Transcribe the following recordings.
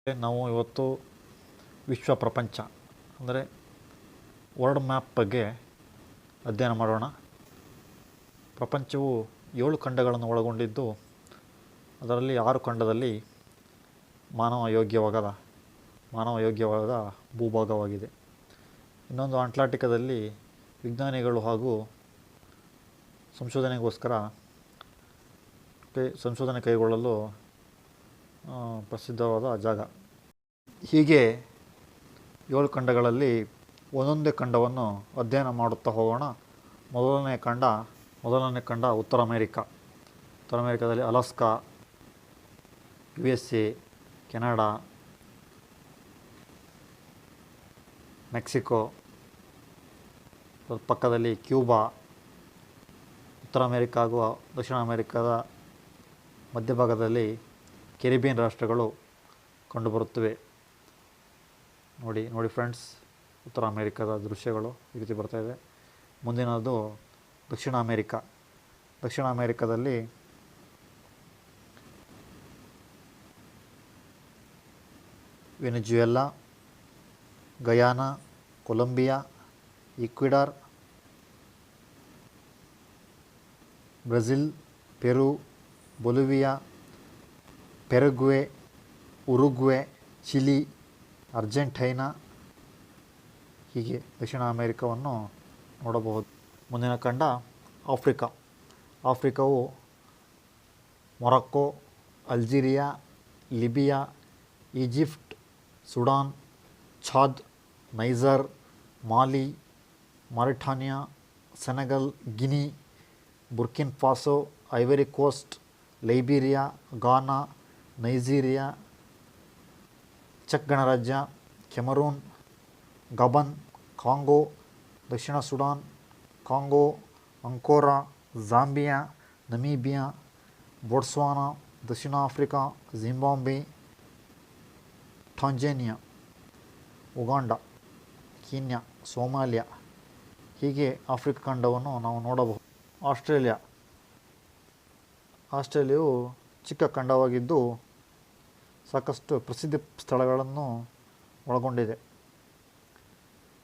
ನಾವು ಇವತ್ತು ವಿಶ್ವ ಪ್ರಪಂಚ ಅಂದರೆ ವರ್ಲ್ಡ್ ಮ್ಯಾಪ್ ಬಗ್ಗೆ ಅಧ್ಯಯನ ಮಾಡೋಣ. ಪ್ರಪಂಚವು 7 ಖಂಡಗಳನ್ನು ಒಳಗೊಂಡಿದ್ದು, ಅದರಲ್ಲಿ 6 ಖಂಡದಲ್ಲಿ ಮಾನವ ಯೋಗ್ಯವಾದ ಭೂಭಾಗವಾಗಿದೆ. ಇನ್ನೊಂದು ಅಂಟಾರ್ಟಿಕಾದಲ್ಲಿ ವಿಜ್ಞಾನಿಗಳು ಹಾಗೂ ಸಂಶೋಧನೆ ಕೈಗೊಳ್ಳಲು ಪ್ರಸಿದ್ಧವಾದ ಜಾಗ. ಹೀಗೆ 7 ಖಂಡಗಳಲ್ಲಿ ಒಂದೊಂದೇ ಖಂಡವನ್ನು ಅಧ್ಯಯನ ಮಾಡುತ್ತಾ ಹೋಗೋಣ. ಮೊದಲನೇ ಖಂಡ ಉತ್ತರ ಅಮೇರಿಕಾದಲ್ಲಿ ಅಲಾಸ್ಕಾ, USA, ಕೆನಡಾ, ಮೆಕ್ಸಿಕೋ, ಪಕ್ಕದಲ್ಲಿ ಕ್ಯೂಬಾ. ಉತ್ತರ ಅಮೇರಿಕಾ ಹಾಗೂ ದಕ್ಷಿಣ ಅಮೇರಿಕಾದ ಮಧ್ಯಭಾಗದಲ್ಲಿ ಕೆರಿಬಿಯನ್ ರಾಷ್ಟ್ರಗಳು ಕಂಡುಬರುತ್ತವೆ. ನೋಡಿ ಫ್ರೆಂಡ್ಸ್, ಉತ್ತರ ಅಮೇರಿಕಾದ ದೃಶ್ಯಗಳು ಈ ರೀತಿ ಬರ್ತಾಯಿದೆ. ಮುಂದಿನದು ದಕ್ಷಿಣ ಅಮೇರಿಕಾದಲ್ಲಿ Venezuela, Guyana, Colombia, Ecuador, Brazil, Peru, Bolivia, Paraguay, Uruguay, Chile, Argentina. ಹೀಗೆ ದಕ್ಷಿಣ ಅಮೇರಿಕಾವನ್ನು ನೋಡಬಹುದು. ಮುಂದಿನ ಖಂಡ ಆಫ್ರಿಕಾವು Morocco, Algeria, Libya, Egypt, Sudan, Chad, Niger, Mali, Mauritania, Senegal, Guinea, Burkina Faso, Ivory Coast, Liberia, Ghana, Nigeria, ಚೆಕ್ ಗಣರಾಜ್ಯ, ಕೆಮರೂನ್, ಗಬನ್, ಕಾಂಗೋ, ದಕ್ಷಿಣ Sudan, Congo, Angola, Zambia, Namibia, Botswana, ದಕ್ಷಿಣ Africa, Zimbabwe, Tanzania, Uganda, Kenya, Somalia. ಹೀಗೆ Africa ಖಂಡವನ್ನು ನಾವು ನೋಡಬಹುದು. ಆಸ್ಟ್ರೇಲಿಯಾವು ಚಿಕ್ಕ ಖಂಡವಾಗಿದ್ದು ಸಾಕಷ್ಟು ಪ್ರಸಿದ್ಧ ಸ್ಥಳಗಳನ್ನು ಒಳಗೊಂಡಿದೆ.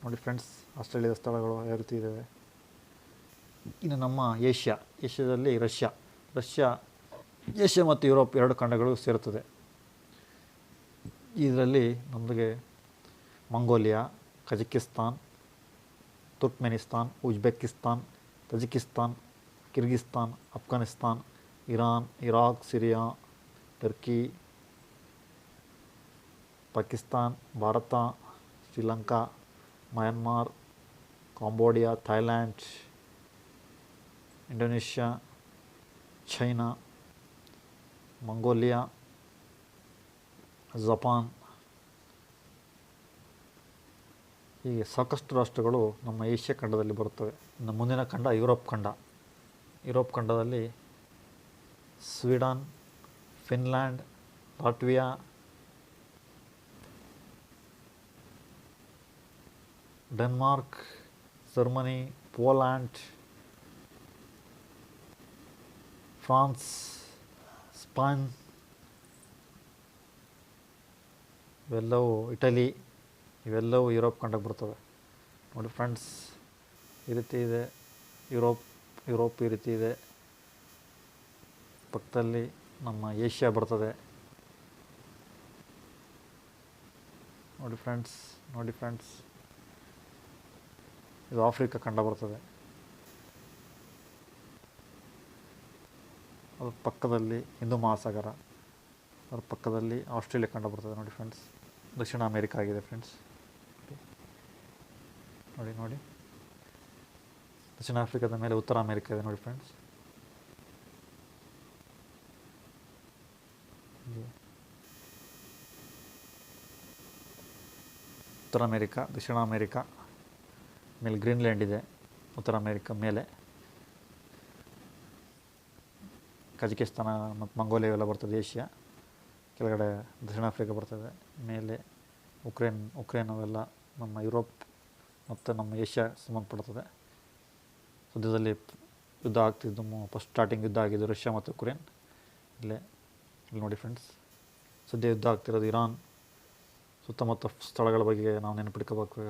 ನೋಡಿ ಫ್ರೆಂಡ್ಸ್, ಆಸ್ಟ್ರೇಲಿಯಾದ ಸ್ಥಳಗಳು ಯಾವ ರೀತಿ ಇದ್ದಾವೆ. ಇನ್ನು ನಮ್ಮ ಏಷ್ಯಾದಲ್ಲಿ ರಷ್ಯಾ ಮತ್ತು ಯುರೋಪ್ 2 ಖಂಡಗಳು ಸೇರುತ್ತದೆ. ಇದರಲ್ಲಿ ನಮಗೆ Mongolia, Kazakhstan, Turkmenistan, ಉಜ್ಬೆಕಿಸ್ತಾನ್, Tajikistan, Kyrgyzstan, Afghanistan, Iran, Iraq, Syria, Turkey, Pakistan, Bharat, Sri Lanka, Myanmar, Cambodia, Thailand, Indonesia, China, Mongolia, Japan. ಹೀಗೆ ಸಾಕಷ್ಟು ರಾಷ್ಟ್ರಗಳು ನಮ್ಮ ಏಷ್ಯಾ ಖಂಡದಲ್ಲಿ ಬರುತ್ತವೆ. ಇನ್ನು ಮುಂದಿನ ಖಂಡ ಯುರೋಪ್ ಖಂಡದಲ್ಲಿ Sweden, Finland, Latvia, Denmark, Germany, Poland, France, Spain, Italy, ಇವೆಲ್ಲವೂ ಯುರೋಪ್ ಖಂಡಕ್ಕೆ ಬರ್ತವೆ. ನೋಡಿ ಫ್ರೆಂಡ್ಸ್, ಈ ರೀತಿ ಇದೆ ಯುರೋಪ್ ಈ ರೀತಿ ಇದೆ. ಪಕ್ಕದಲ್ಲಿ ನಮ್ಮ ಏಷ್ಯಾ ಬರ್ತದೆ. ನೋಡಿ ಫ್ರೆಂಡ್ಸ್, ಇದು ಆಫ್ರಿಕಾ ಖಂಡ ಬರ್ತದೆ. ಅದ್ರ ಪಕ್ಕದಲ್ಲಿ ಹಿಂದೂ ಮಹಾಸಾಗರ, ಅದ್ರ ಪಕ್ಕದಲ್ಲಿ ಆಸ್ಟ್ರೇಲಿಯಾ ಖಂಡ ಬರ್ತದೆ. ನೋಡಿ ಫ್ರೆಂಡ್ಸ್, ದಕ್ಷಿಣ ಅಮೇರಿಕಾ ಆಗಿದೆ ಫ್ರೆಂಡ್ಸ್. ನೋಡಿ ದಕ್ಷಿಣ ಆಫ್ರಿಕಾದ ಮೇಲೆ ಉತ್ತರ ಅಮೇರಿಕಾ ಇದೆ. ನೋಡಿ ಫ್ರೆಂಡ್ಸ್, ಉತ್ತರ ಅಮೇರಿಕಾ, ದಕ್ಷಿಣ ಅಮೇರಿಕಾ ಮೇಲೆ ಗ್ರೀನ್ಲ್ಯಾಂಡ್ ಇದೆ. ಉತ್ತರ ಅಮೇರಿಕಾ ಮೇಲೆ ಕಜಕಿಸ್ತಾನ ಮತ್ತು ಮಂಗೋಲಿಯಾ ಎಲ್ಲ ಬರ್ತದೆ ಏಷ್ಯಾ. ಕೆಳಗಡೆ ದಕ್ಷಿಣ ಆಫ್ರಿಕಾ ಬರ್ತದೆ. ಮೇಲೆ ಉಕ್ರೇನ್ ಅವೆಲ್ಲ ನಮ್ಮ ಯುರೋಪ್ ಮತ್ತು ನಮ್ಮ ಏಷ್ಯಾ ಸಂಬಂಧಪಡ್ತದೆ. ಸದ್ಯದಲ್ಲಿ ಯುದ್ಧ ಆಗ್ತಿದ್ದು, ಫಸ್ಟ್ ಸ್ಟಾರ್ಟಿಂಗ್ ಯುದ್ಧ ಆಗಿದ್ದು ರಷ್ಯಾ ಮತ್ತು ಉಕ್ರೇನ್. ಇಲ್ಲಿ ನೋಡಿ ಫ್ರೆಂಡ್ಸ್, ಸದ್ಯ ಯುದ್ಧ ಆಗ್ತಿರೋದು ಇರಾನ್ ಸುತ್ತಮುತ್ತ ಸ್ಥಳಗಳ ಬಗ್ಗೆ ನಾವು ನೆನಪಿಟ್ಕೋಬೇಕು.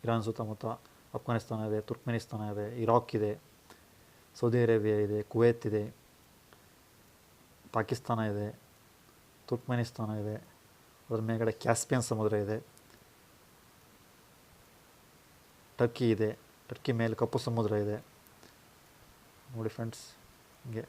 ಇರಾನ್ ಸುತ್ತಮುತ್ತ ಅಫ್ಘಾನಿಸ್ತಾನ ಇದೆ, ತುರ್ಕ್ಮೆನಿಸ್ತಾನ ಇದೆ, ಇರಾಕ್ ಇದೆ, ಸೌದಿ ಅರೇಬಿಯಾ ಇದೆ, ಕುವೈತ್ ಇದೆ, ಪಾಕಿಸ್ತಾನ ಇದೆ, ತುರ್ಕ್ಮೆನಿಸ್ತಾನ ಇದೆ, ಅದರ ಮೇಲ್ಗಡೆ ಕ್ಯಾಸ್ಪಿಯನ್ ಸಮುದ್ರ ಇದೆ, ಟರ್ಕಿ ಇದೆ, ಟರ್ಕಿ ಮೇಲೆ ಕಪ್ಪು ಸಮುದ್ರ ಇದೆ. ನೋಡಿ ಫ್ರೆಂಡ್ಸ್, ಹೀಗೆ